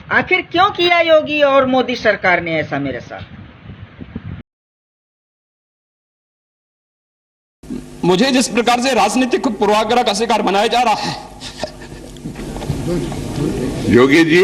आखिर क्यों किया योगी और मोदी सरकार ने ऐसा मेरे साथ? मुझे जिस प्रकार से राजनीतिक पूर्वाग्रह का शिकार बनाया जा रहा है, योगी जी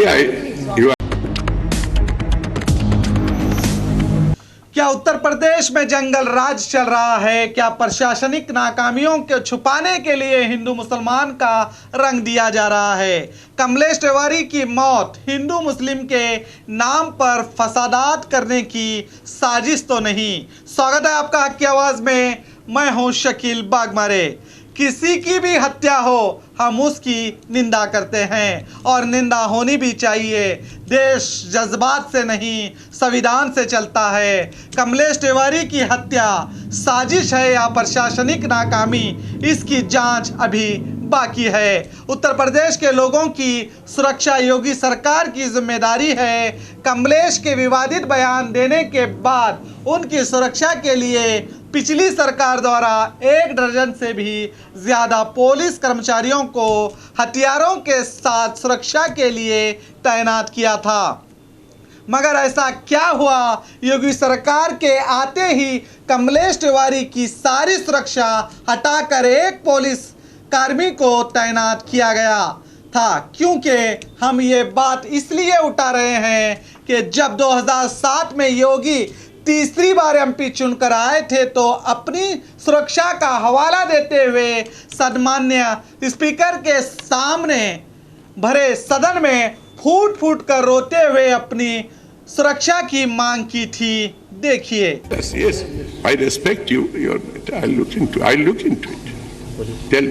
क्या उत्तर प्रदेश में जंगल राज चल रहा है? क्या प्रशासनिक नाकामियों को छुपाने के लिए हिंदू मुसलमान का रंग दिया जा रहा है? कमलेश तिवारी की मौत हिंदू मुस्लिम के नाम पर फसादात करने की साजिश तो नहीं? स्वागत है आपका हक की आवाज़ में। मैं हूं शकील बागमारे। किसी की भी हत्या हो हम उसकी निंदा करते हैं और निंदा होनी भी चाहिए। देश जज्बात से नहीं संविधान से चलता है। कमलेश तिवारी की हत्या साजिश है या प्रशासनिक नाकामी, इसकी जांच अभी बाकी है। उत्तर प्रदेश के लोगों की सुरक्षा योगी सरकार की जिम्मेदारी है। कमलेश के विवादित बयान देने के बाद उनकी सुरक्षा के लिए पिछली सरकार द्वारा 1 दर्जन से भी ज़्यादा पुलिस कर्मचारियों को हथियारों के साथ सुरक्षा के लिए तैनात किया था। मगर ऐसा क्या हुआ? योगी सरकार के आते ही कमलेश तिवारी की सारी सुरक्षा हटाकर एक पुलिस कर्मी को तैनात किया गया था। क्योंकि हम ये बात इसलिए उठा रहे हैं कि जब 2007 में योगी तीसरी बार एमपी चुनकर आए थे तो अपनी सुरक्षा का हवाला देते हुए सन्मान्य स्पीकर के सामने भरे सदन में फूट फूट कर रोते हुए अपनी सुरक्षा की मांग की थी। देखिए। Yes, I respect you. I'll look into it.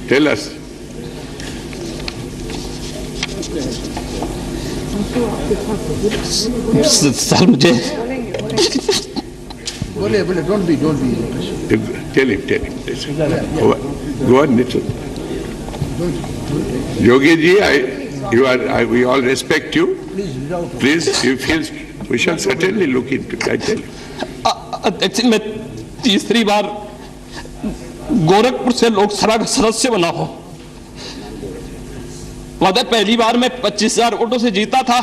Tell us. Sir मुझे बोले don't be Tell him. Go on, Nitin. Yogi ji, we all respect you. Please, we shall certainly look into it. I tell you. अध्यक्ष, मैं तीसरी बार गोरखपुर से लोकसभा का सदस्य बना हूं। पहली बार मैं 25,000 वोटों से जीता था,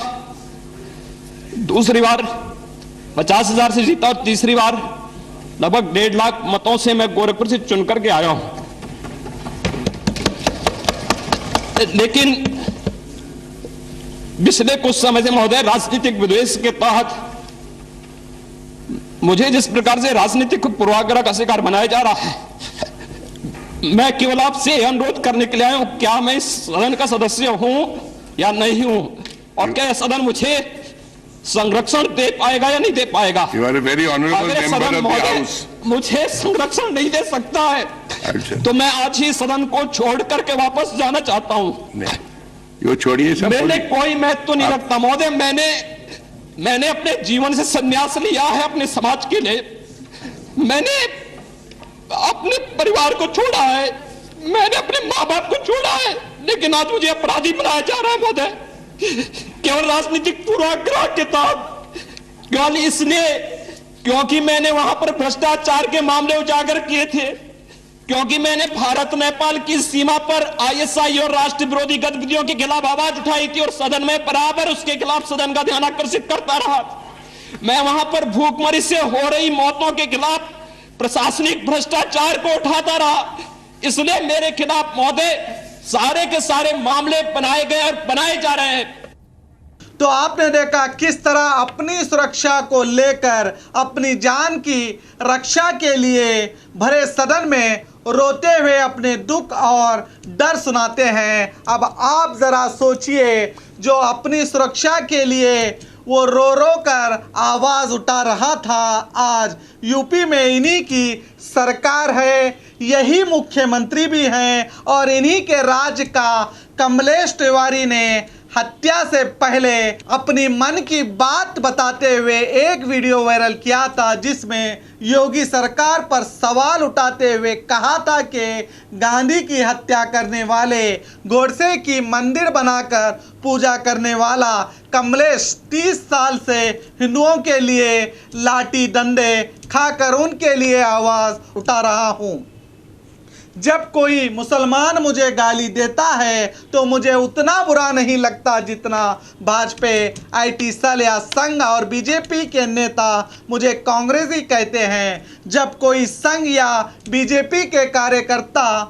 दूसरी बार 50,000 से जीता और तीसरी बार लगभग 1.5 लाख मतों से मैं गोरखपुर से चुनकर के आया हूं। लेकिन पिछले कुछ समय से महोदय राजनीतिक विद्वेष के तहत मुझे जिस प्रकार से राजनीतिक पूर्वाग्रह का शिकार बनाया जा रहा है, मैं केवल आपसे अनुरोध करने के लिए आया हूं, क्या मैं इस सदन का सदस्य हूं या नहीं हूं, और क्या यह सदन मुझे संरक्षण दे पाएगा या नहीं दे पाएगा? You are a very honorable member of the house. मुझे संरक्षण नहीं दे सकता है तो मैं आज ही सदन को छोड़ करके वापस जाना चाहता हूं। यो छोड़िए सब। मैंने कोई महत्व नहीं रखता महोदय। मैंने अपने जीवन से संन्यास लिया है अपने समाज के लिए। मैंने अपने परिवार को छोड़ा है, मैंने अपने माँ बाप को छोड़ा है, लेकिन आज मुझे अपराधी बनाया जा रहा है महोदय, केवल राजनीतिक पूर्वाग्रह के तहत। केवल इसलिए क्योंकि मैंने वहां पर भ्रष्टाचार के मामले उजागर किए थे, क्योंकि मैंने भारत नेपाल की सीमा पर आईएसआई और राष्ट्र विरोधी गतिविधियों के खिलाफ आवाज उठाई थी और सदन में बराबर उसके खिलाफ सदन का ध्यान आकर्षित करता रहा। मैं वहां पर भूखमरी से हो रही मौतों के खिलाफ प्रशासनिक भ्रष्टाचार को उठाता रहा। इसलिए मेरे खिलाफ महोदय सारे के सारे मामले बनाए गए और बनाए जा रहे हैं। तो आपने देखा किस तरह अपनी सुरक्षा को लेकर अपनी जान की रक्षा के लिए भरे सदन में रोते हुए अपने दुख और डर सुनाते हैं। अब आप जरा सोचिए, जो अपनी सुरक्षा के लिए वो रो कर आवाज उठा रहा था, आज यूपी में इन्हीं की सरकार है, यही मुख्यमंत्री भी हैं और इन्हीं के राज्य का कमलेश तिवारी ने हत्या से पहले अपनी मन की बात बताते हुए एक वीडियो वायरल किया था, जिसमें योगी सरकार पर सवाल उठाते हुए कहा था कि गांधी की हत्या करने वाले, गोडसे की मंदिर बनाकर पूजा करने वाला कमलेश 30 साल से हिंदुओं के लिए लाठी डंडे खाकर उनके लिए आवाज़ उठा रहा हूँ। जब कोई मुसलमान मुझे गाली देता है तो मुझे उतना बुरा नहीं लगता जितना भाजपा, आईटी सेल या संघ और बीजेपी के नेता मुझे कांग्रेसी कहते हैं। जब कोई संघ या बीजेपी के कार्यकर्ता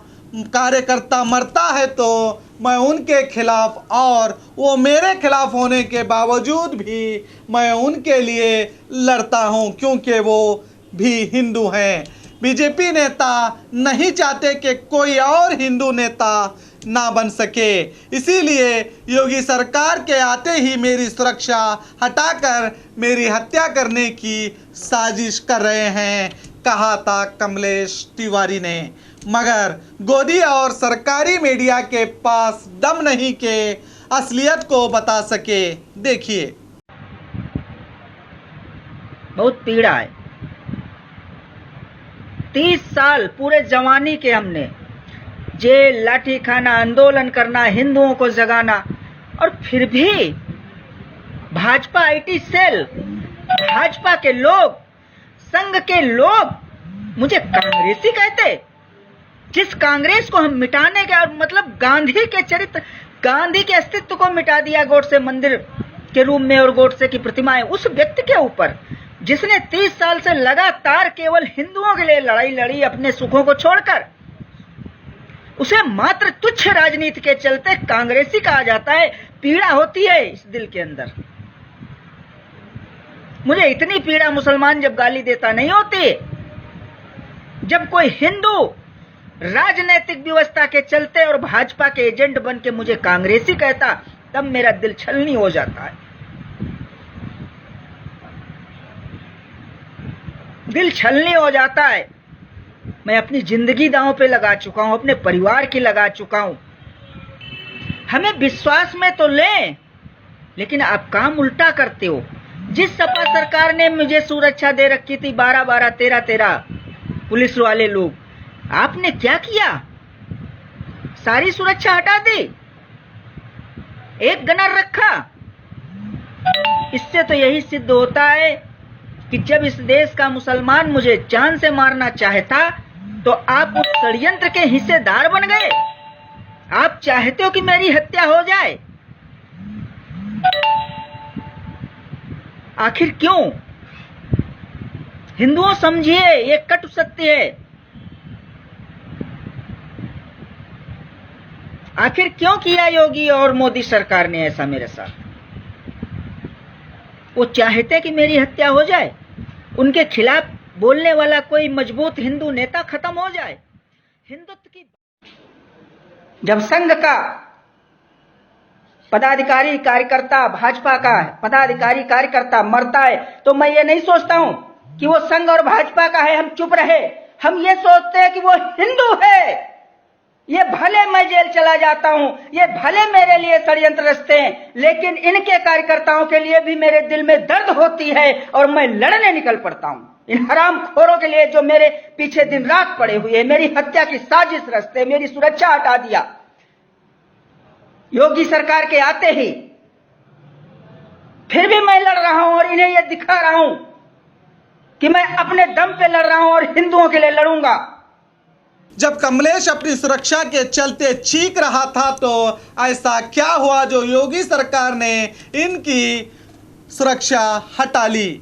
मरता है तो मैं उनके खिलाफ और वो मेरे खिलाफ होने के बावजूद भी मैं उनके लिए लड़ता हूं, क्योंकि वो भी हिंदू हैं। बीजेपी नेता नहीं चाहते कि कोई और हिंदू नेता ना बन सके, इसीलिए योगी सरकार के आते ही मेरी सुरक्षा हटाकर मेरी हत्या करने की साजिश कर रहे हैं, कहा था कमलेश तिवारी ने। मगर गोदी और सरकारी मीडिया के पास दम नहीं के असलियत को बता सके। देखिए, बहुत पीड़ा है। 30 साल पूरे जवानी के हमने जेल, लाठी खाना, आंदोलन करना, हिंदुओं को जगाना, और फिर भी भाजपा, आईटी सेल, भाजपा के लोग, संघ के लोग मुझे कांग्रेसी कहते। जिस कांग्रेस को हम मिटाने के, और मतलब गांधी के चरित्र, गांधी के अस्तित्व को मिटा दिया गोडसे मंदिर के रूप में और गोडसे की प्रतिमाएं, उस व्यक्ति के ऊपर जिसने 30 साल से लगातार केवल हिंदुओं के लिए लड़ाई लड़ी अपने सुखों को छोड़कर, उसे मात्र तुच्छ राजनीति के चलते कांग्रेसी कहा जाता है। पीड़ा होती है इस दिल के अंदर। मुझे इतनी पीड़ा मुसलमान जब गाली देता नहीं होती। जब कोई हिंदू राजनीतिक व्यवस्था के चलते और भाजपा के एजेंट बन के मुझे कांग्रेसी कहता, तब मेरा दिल छलनी हो जाता है। दिल छलनी हो जाता है। मैं अपनी जिंदगी दांव पे लगा चुका हूं, अपने परिवार की लगा चुका हूं। हमें विश्वास में तो लें, लेकिन आप काम उल्टा करते हो। जिस सपा सरकार ने मुझे सुरक्षा दे रखी थी, 12-12, 13-13 पुलिस वाले लोग, आपने क्या किया? सारी सुरक्षा हटा दी, एक गनर रखा। इससे तो यही सिद्ध होता है कि जब इस देश का मुसलमान मुझे जान से मारना चाहता तो आप उस षड्यंत्र के हिस्सेदार बन गए। आप चाहते हो कि मेरी हत्या हो जाए। आखिर क्यों? हिंदुओं समझिए, ये कटु सत्य है। आखिर क्यों किया योगी और मोदी सरकार ने ऐसा मेरे साथ? वो चाहते कि मेरी हत्या हो जाए, उनके खिलाफ बोलने वाला कोई मजबूत हिंदू नेता खत्म हो जाए। हिंदुत्व की जब संघ का पदाधिकारी कार्यकर्ता, भाजपा का पदाधिकारी कार्यकर्ता मरता है तो मैं ये नहीं सोचता हूं कि वो संघ और भाजपा का है, हम चुप रहे। हम ये सोचते हैं कि वो हिंदू है। ये भले मैं जेल चला जाता हूं, ये भले मेरे लिए षड्यंत्र रचते हैं, लेकिन इनके कार्यकर्ताओं के लिए भी मेरे दिल में दर्द होती है और मैं लड़ने निकल पड़ता हूं। इन हरामखोरों के लिए जो मेरे पीछे दिन रात पड़े हुए हैं, मेरी हत्या की साजिश रचते, मेरी सुरक्षा हटा दिया योगी सरकार के आते ही, फिर भी मैं लड़ रहा हूं और इन्हें यह दिखा रहा हूं कि मैं अपने दम पे लड़ रहा हूं और हिंदुओं के लिए लड़ूंगा। जब कमलेश अपनी सुरक्षा के चलते चीख रहा था तो ऐसा क्या हुआ जो योगी सरकार ने इनकी सुरक्षा हटा ली?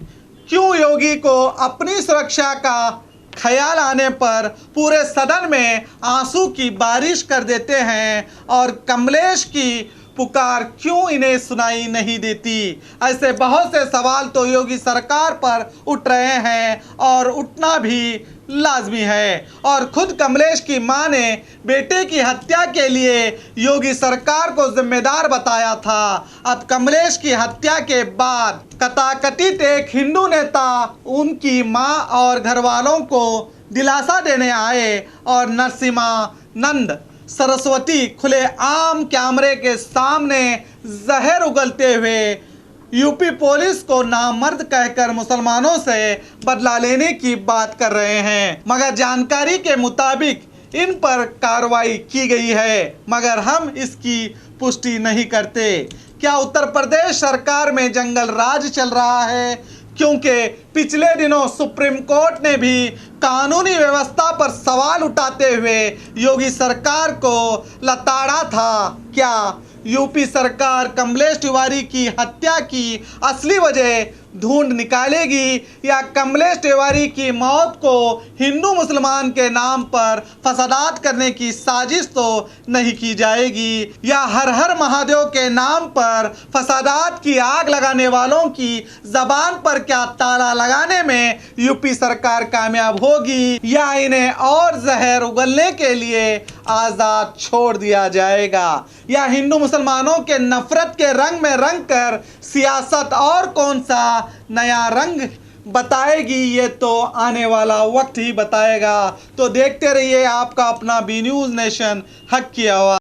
क्यों योगी को अपनी सुरक्षा का ख्याल आने पर पूरे सदन में आंसू की बारिश कर देते हैं और कमलेश की पुकार क्यों इन्हें सुनाई नहीं देती? ऐसे बहुत से सवाल तो योगी सरकार पर उठ रहे हैं और उठना भी लाजमी है। और खुद कमलेश की मां ने बेटे की हत्या के लिए योगी सरकार को जिम्मेदार बताया था। अब कमलेश की हत्या के बाद कथाकथित एक हिंदू नेता उनकी मां और घर वालों को दिलासा देने आए और नरसिम्हानंद सरस्वती खुले आम कैमरे के सामने जहर उगलते हुए यूपी पुलिस को नामर्द कहकर मुसलमानों से बदला लेने की बात कर रहे हैं। मगर जानकारी के मुताबिक इन पर कार्रवाई की गई है, मगर हम इसकी पुष्टि नहीं करते। क्या उत्तर प्रदेश सरकार में जंगल राज चल रहा है? क्योंकि पिछले दिनों सुप्रीम कोर्ट ने भी कानूनी व्यवस्था पर सवाल उठाते हुए योगी सरकार को लताड़ा था। क्या यूपी सरकार कमलेश तिवारी की हत्या की असली वजह ढूंढ निकालेगी या कमलेश तिवारी की मौत को हिंदू मुसलमान के नाम पर फसादात करने की साजिश तो नहीं की जाएगी, या हर हर महादेव के नाम पर फसादात की आग लगाने वालों की जबान पर क्या ताला लगाने में यूपी सरकार कामयाब होगी, या इन्हें और जहर उगलने के लिए आज़ाद छोड़ दिया जाएगा, या हिंदू मुसलमानों के नफरत के रंग में रंग कर सियासत और कौन सा नया रंग बताएगी, ये तो आने वाला वक्त ही बताएगा। तो देखते रहिए आपका अपना बी न्यूज़ नेशन, हक की आवाज़।